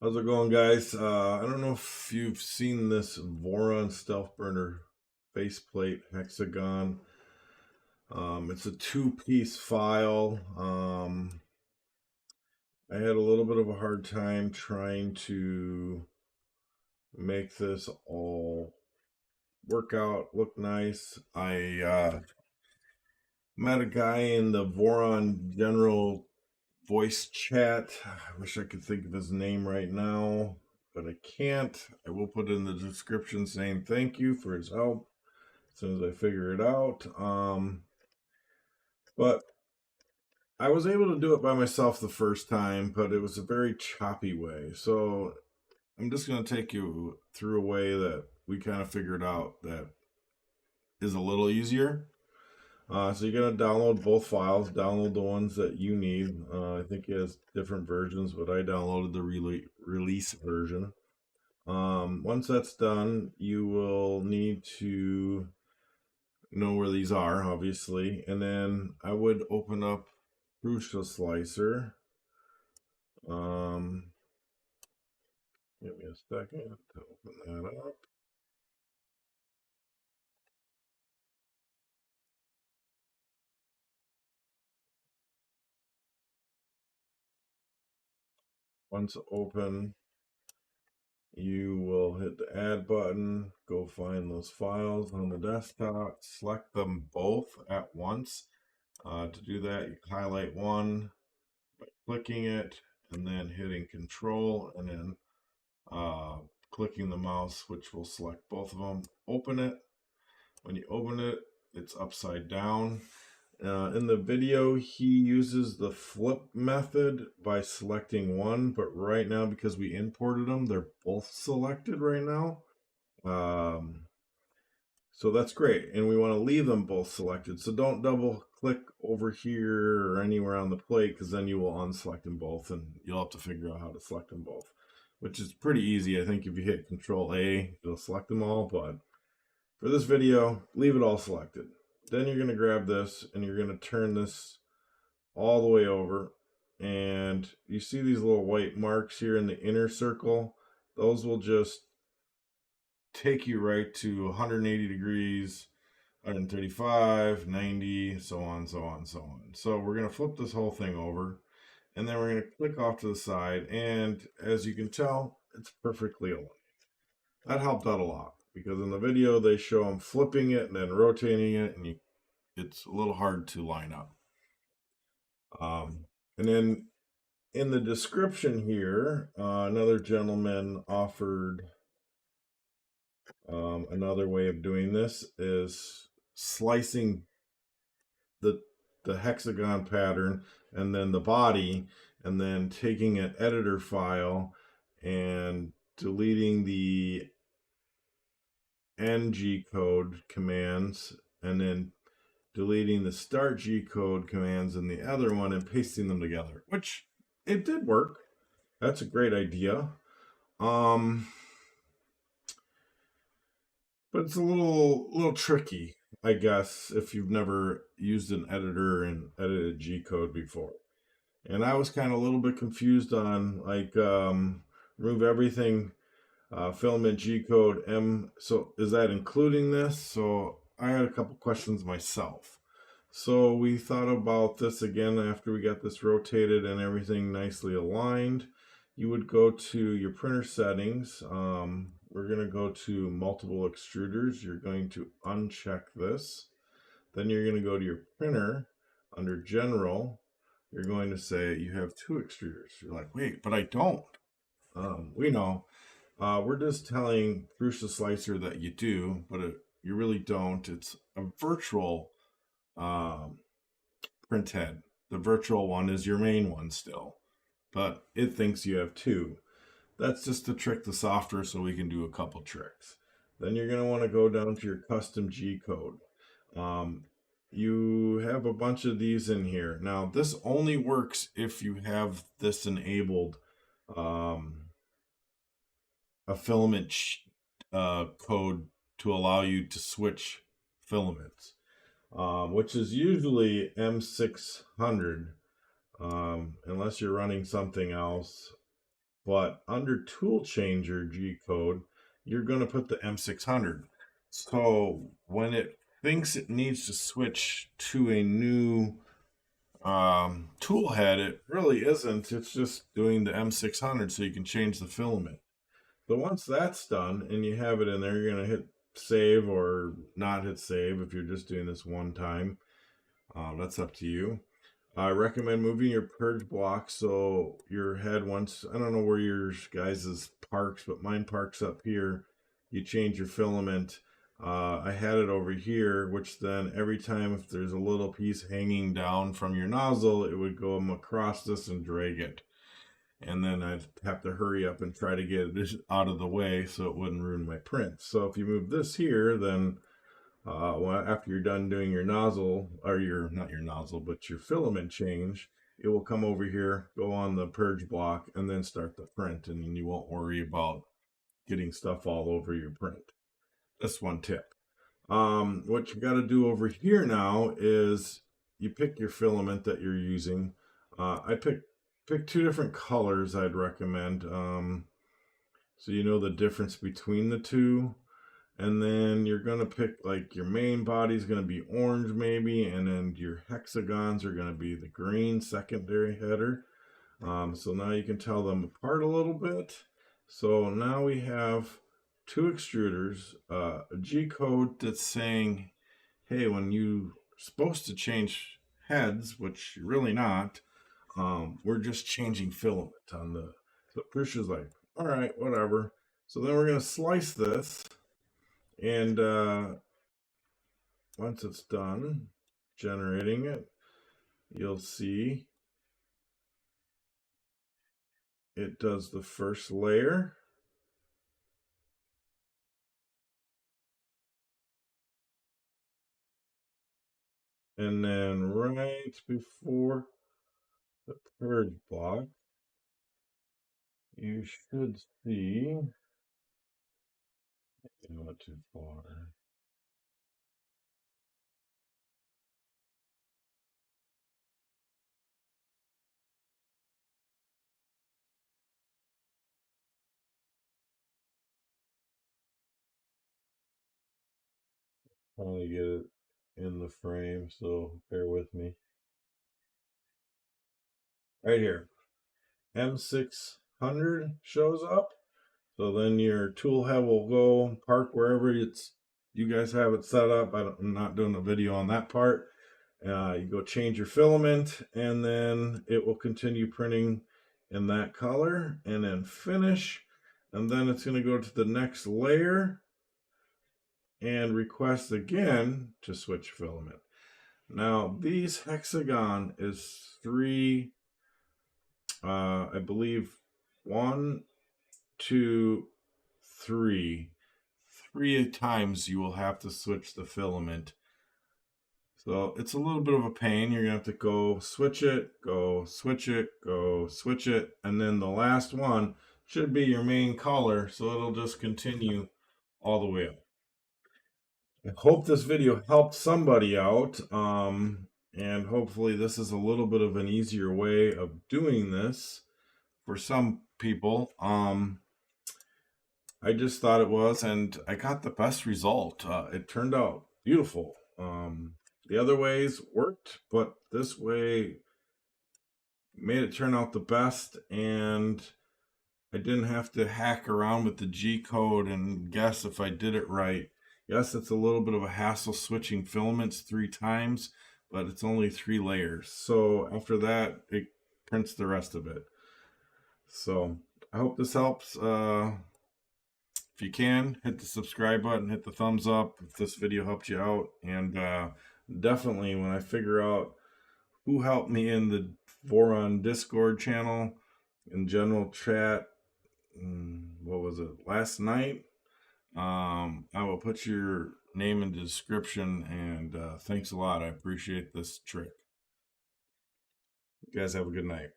How's it going, guys? I don't know if you've seen this Voron StealthBurner faceplate hexagon. It's a two-piece file. I had a little bit of a hard time trying to make this all work out, look nice. I met a guy in the Voron general voice chat. I wish I could think of his name right now, but I can't. I will put it in the description saying thank you for his help as soon as I figure it out. But I was able to do it by myself the first time, but it was a very choppy way. So I'm just going to take you through a way that we kind of figured out that is a little easier. So you're going to download both files, download the ones that you need. I think it has different versions, but I downloaded the release version. Once that's done, you will need to know where these are, obviously. And then I would open up Crucial Slicer. Give me a second to open that up. Once open, you will hit the add button, go find those files on the desktop, select them both at once. To do that, you highlight one by clicking it and then hitting control and then clicking the mouse, which will select both of them. Open it. When you open it, it's upside down. In the video, he uses the flip method by selecting one, but right now, because we imported them, they're both selected right now. So that's great, and we want to leave them both selected. So don't double click over here or anywhere on the plate, because then you will unselect them both, and you'll have to figure out how to select them both, which is pretty easy. I think if you hit Control A, it'll select them all, but for this video, leave it all selected. Then you're going to grab this and you're going to turn this all the way over. And you see these little white marks here in the inner circle. Those will just take you right to 180 degrees, 135, 90, so on, so on, so on. So we're going to flip this whole thing over. And then we're going to click off to the side. And as you can tell, it's perfectly aligned. That helped out a lot, because in the video they show them flipping it and then rotating it, and it's a little hard to line up. And then in the description here, another gentleman offered another way of doing this is slicing the hexagon pattern and then the body, and then taking an editor file and deleting the ng code commands and then deleting the start G code commands in the other one and pasting them together, which it did work. That's a great idea. But it's a little tricky, I guess, if you've never used an editor and edited G code before. And I was kind of a little bit confused on, like, remove everything, filament G code M. So is that including this? So I had a couple questions myself. So we thought about this again after we got this rotated and everything nicely aligned. You would go to your printer settings. We're going to go to multiple extruders. You're going to uncheck this. Then you're going to go to your printer. Under general, you're going to say you have 2 extruders. You're like, wait, but I don't. We know. We're just telling Crucial Slicer that you do, but you really don't. It's a virtual print head. The virtual one is your main one still, but it thinks you have 2. That's just to trick the software so we can do a couple tricks. Then you're going to want to go down to your custom G code. You have a bunch of these in here. Now, this only works if you have this enabled, a filament code to allow you to switch filaments, which is usually M600, unless you're running something else. but under tool changer G code, you're going to put the M600. So when it thinks it needs to switch to a new tool head, it really isn't. It's just doing the M600 so you can change the filament. But once that's done and you have it in there, you're going to hit save or not hit save if you're just doing this one time. That's up to you. I recommend moving your purge block so your head, once, I don't know where your guys' parks, but mine parks up here. You change your filament. I had it over here, which then every time if there's a little piece hanging down from your nozzle, it would go across this and drag it. And then I'd have to hurry up and try to get it out of the way so it wouldn't ruin my print. So if you move this here, then after you're done doing your nozzle, or not your nozzle, but your filament change, it will come over here, go on the purge block, and then start the print, and then you won't worry about getting stuff all over your print. That's one tip. What you got to do over here now is you pick your filament that you're using. I pick two different colors I'd recommend, so you know the difference between the two. And then you're going to pick, like, your main body is going to be orange maybe, and then your hexagons are going to be the green secondary header. So now you can tell them apart a little bit. So now we have two extruders, a G code that's saying, hey, when you're supposed to change heads, which you're really not, we're just changing filament on the, so Prisha's like, all right, whatever. So then we're going to slice this. And once it's done generating it, you'll see it does the first layer. And then right before the purge block, you should see, not too far. Trying to get it in the frame, so bear with me. Right here, M600 shows up. So then your tool head will go park wherever you guys have it set up. I'm not doing a video on that part. You go change your filament, and then it will continue printing in that color, and then finish. And then it's going to go to the next layer and request again to switch filament. Now these hexagon is three, I believe 1, 2, 3. 3 times you will have to switch the filament. So it's a little bit of a pain. You're going to have to go switch it, go switch it, go switch it. And then the last one should be your main color. So it'll just continue all the way up. I hope this video helped somebody out. And hopefully this is a little bit of an easier way of doing this for some people. I just thought it was, and I got the best result. It turned out beautiful. The other ways worked, but this way made it turn out the best, and I didn't have to hack around with the G code and guess if I did it right. Yes, it's a little bit of a hassle switching filaments 3 times, but it's only 3 layers. So after that, it prints the rest of it. So I hope this helps. If you can, hit the subscribe button, hit the thumbs up if this video helped you out. And definitely when I figure out who helped me in the Voron Discord channel, in general chat, what was it, last night, I will put your name in the description. And thanks a lot. I appreciate this trick. You guys have a good night.